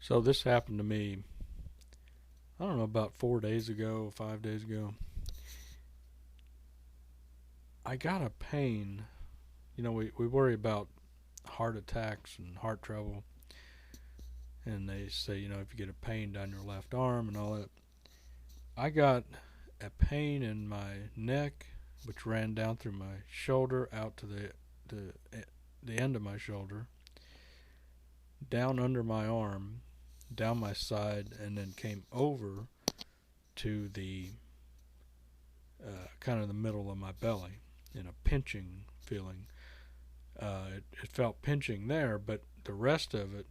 So this happened to me, I don't know, about 4 days ago, 5 days ago. I got a pain. We worry about heart attacks and heart trouble. And they say, if you get a pain down your left arm and all that. I got a pain in my neck, which ran down through my shoulder out to the, the end of my shoulder, down under my arm, down my side, and then came over to the kind of the middle of my belly in a pinching feeling. It felt pinching there, but the rest of it,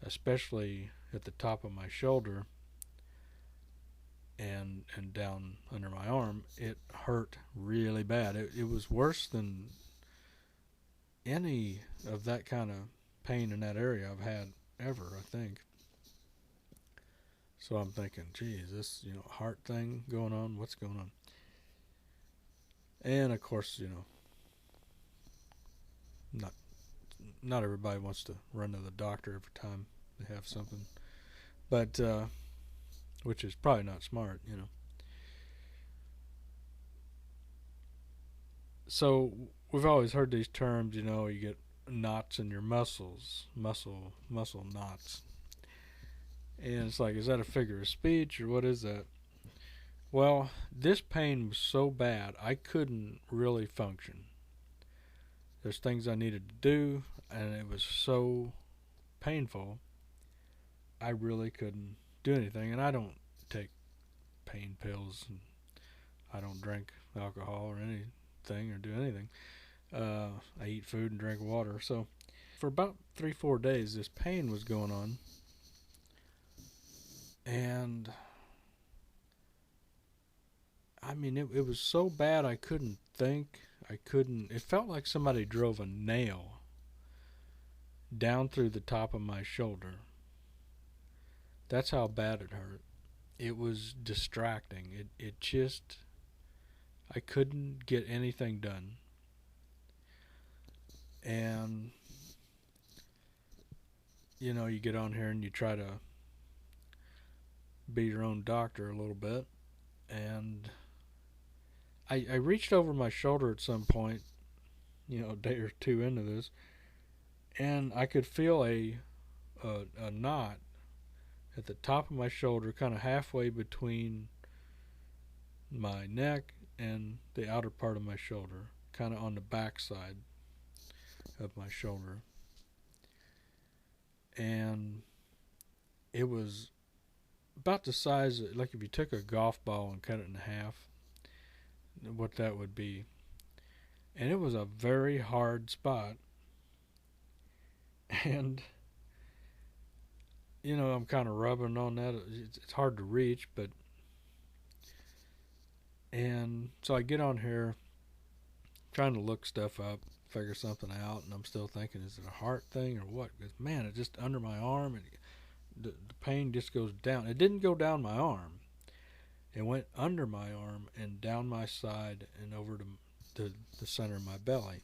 especially at the top of my shoulder and down under my arm, it hurt really bad. It was worse than any of that kind of pain in that area I've had ever, I think. So I'm thinking, geez, this heart thing going on. What's going on? And of course, not not everybody wants to run to the doctor every time they have something, but which is probably not smart. So we've always heard these terms. You get knots in your muscles, muscle knots, and it's like, is that a figure of speech or what is that? Well, this pain was so bad I couldn't really function. There's things I needed to do, and it was so painful, I really couldn't do anything. And I don't take pain pills, and I don't drink alcohol or anything or do anything. I eat food and drink water. So for about 3, 4 days, this pain was going on, and I mean, it was so bad I couldn't think. I couldn't. It felt like somebody drove a nail down through the top of my shoulder. That's how bad it hurt. It was distracting. It just, I couldn't get anything done. And, you get on here and you try to be your own doctor a little bit. And I reached over my shoulder at some point, a day or two into this, and I could feel a knot at the top of my shoulder, kind of halfway between my neck and the outer part of my shoulder, kind of on the back side of my shoulder. And it was about the size of, like, if you took a golf ball and cut it in half, what that would be. And it was a very hard spot. And I'm kind of rubbing on that. It's hard to reach, but and so I get on here trying to look stuff up, figure something out, and I'm still thinking, is it a heart thing or what? Because man, it just under my arm, and the pain just goes down. It didn't go down my arm. It went under my arm and down my side and over to the center of my belly,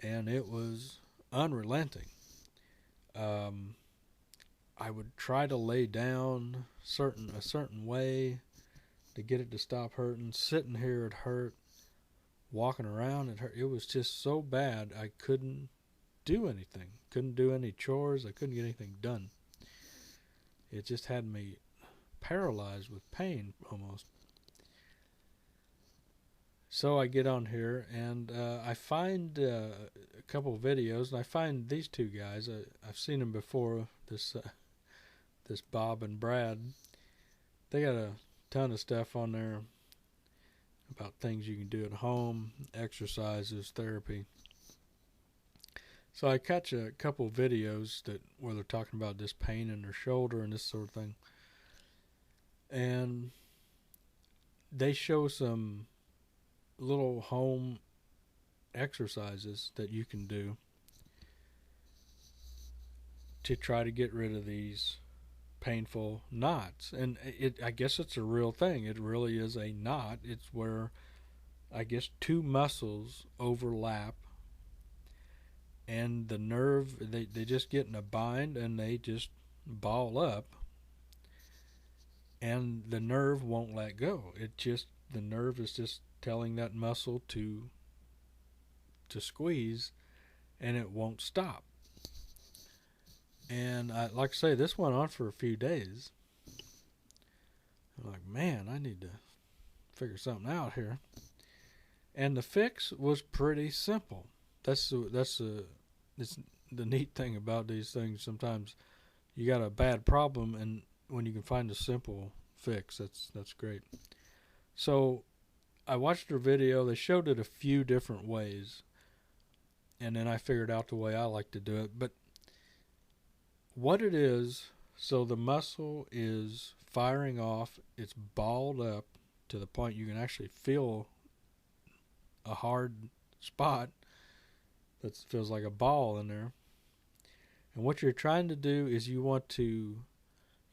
and it was unrelenting. I would try to lay down a certain way to get it to stop hurting. Sitting here, it hurt. Walking around, it hurt. It was just so bad I couldn't do anything. Couldn't do any chores. I couldn't get anything done. It just had me paralyzed with pain almost. So I get on here and I find a couple of videos, and I find these two guys. I've seen them before. This Bob and Brad. They got a ton of stuff on there about things you can do at home, exercises, therapy. So I catch a couple of videos where they're talking about this pain in their shoulder and this sort of thing. And they show some little home exercises that you can do to try to get rid of these painful knots. And I guess it's a real thing. It really is a knot. It's where I guess two muscles overlap, and and the nerve, they just get in a bind and they just ball up, and the nerve won't let go. The nerve is just telling that muscle to squeeze, and it won't stop. And like I say, this went on for a few days. I'm like, man, I need to figure something out here. And the fix was pretty simple. That's it's the neat thing about these things. Sometimes you got a bad problem, and when you can find a simple fix, that's great. So I watched their video. They showed it a few different ways, and then I figured out the way I like to do it. But what it is, so the muscle is firing off. It's balled up to the point you can actually feel a hard spot that feels like a ball in there. And what you're trying to do is you want to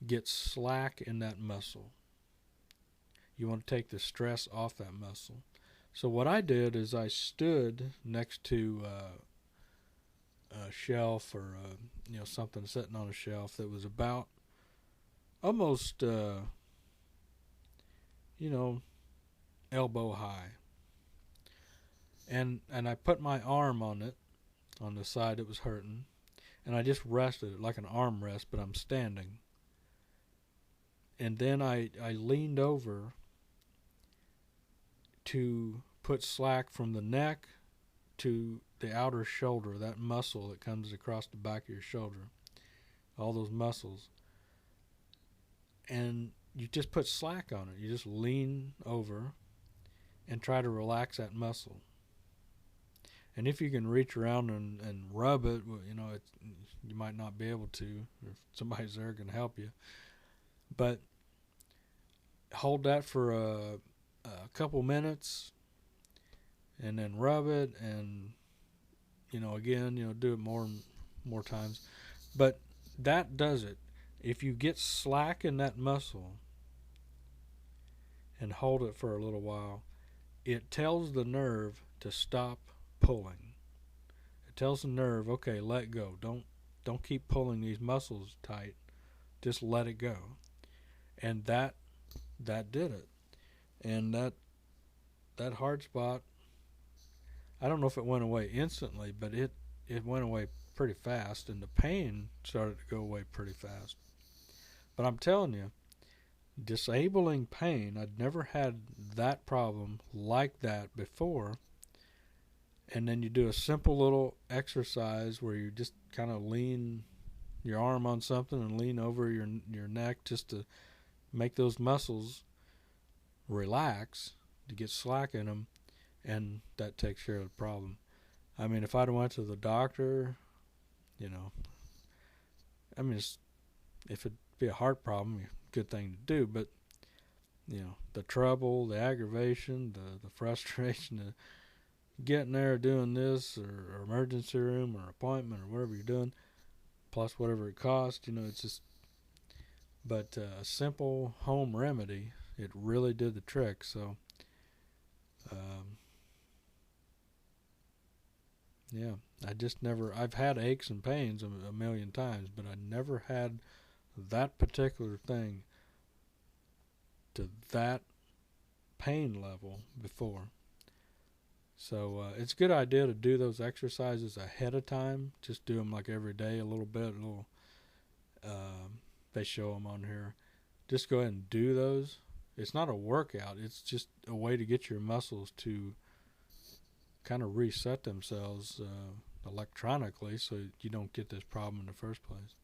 get slack in that muscle. You want to take the stress off that muscle. So what I did is I stood next to a shelf, or something sitting on a shelf that was about almost elbow high, and I put my arm on it, on the side that was hurting, and I just rested it like an arm rest, but I'm standing. And then I leaned over to put slack from the neck to the outer shoulder, that muscle that comes across the back of your shoulder, all those muscles. And you just put slack on it. You just lean over and try to relax that muscle. And if you can reach around and rub it, you might not be able to. If somebody's there can help you. But hold that for a couple minutes, and then rub it, and again, do it more times. But that does it. If you get slack in that muscle and hold it for a little while, it tells the nerve to stop pulling. It tells the nerve, okay, let go. Don't keep pulling these muscles tight. Just let it go. And that did it. And that hard spot, I don't know if it went away instantly, but it went away pretty fast, and the pain started to go away pretty fast. But I'm telling you, disabling pain, I'd never had that problem like that before. And then you do a simple little exercise where you just kind of lean your arm on something and lean over your neck just to make those muscles relax, to get slack in them, and that takes care of the problem. I mean, if I'd went to the doctor, if it'd be a heart problem, good thing to do, but the trouble, the aggravation, the frustration of getting there, doing this, or emergency room, or appointment, or whatever you're doing, plus whatever it costs, it's just. But a simple home remedy, it really did the trick. So, yeah, I've had aches and pains a million times, but I never had that particular thing to that pain level before. So it's a good idea to do those exercises ahead of time. Just do them like every day, a little bit, they show them on here. Just go ahead and do those. It's not a workout. It's just a way to get your muscles to kind of reset themselves electronically, so you don't get this problem in the first place.